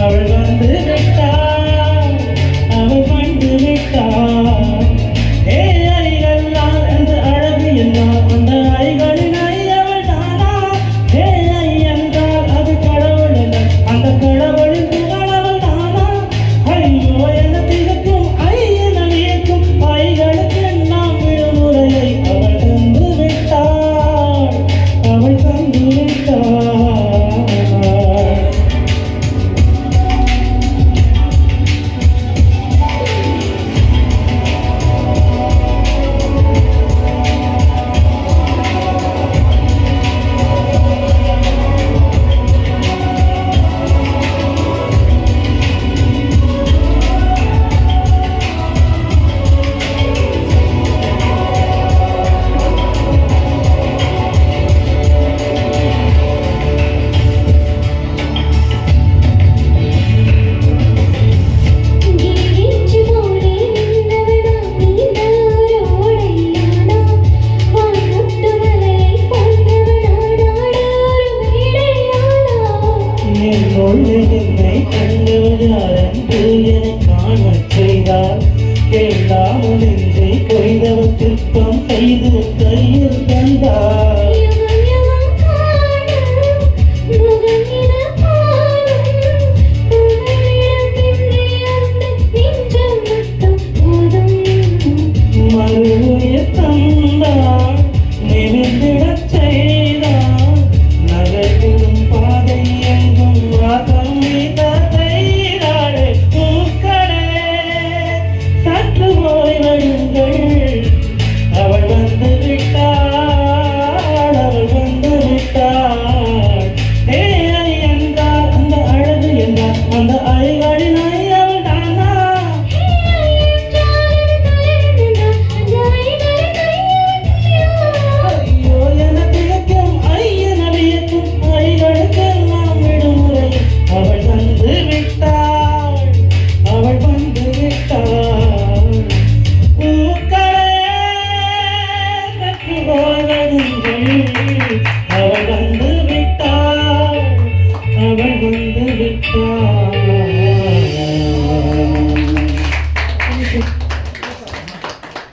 அவள் வந்து விட்டாள், அவள் வந்து விட்டாள். ஏ ஐயெல்லாம் அந்த அழகு எல்லாம் அந்த ஐகளின் ஐ அவள் தானா? ஏ ஐ என்றால் அது கடவுள் அல்ல, அந்த கடவுளின் புகழ் அவள் தானா? ஐயோ என திகக்கும் ஐ என வியக்கும் ஐகளுக்கு நாம் விடுமுறையை அவள் தந்து விட்டாள், அவள் தந்து விட்டாள். என்னை கண்டவர் யாரென்று என காணச் செய்தார். கேளாமல் நெஞ்சை கொய்தவர் திருப்பம் செய்து கையில் தந்தார்.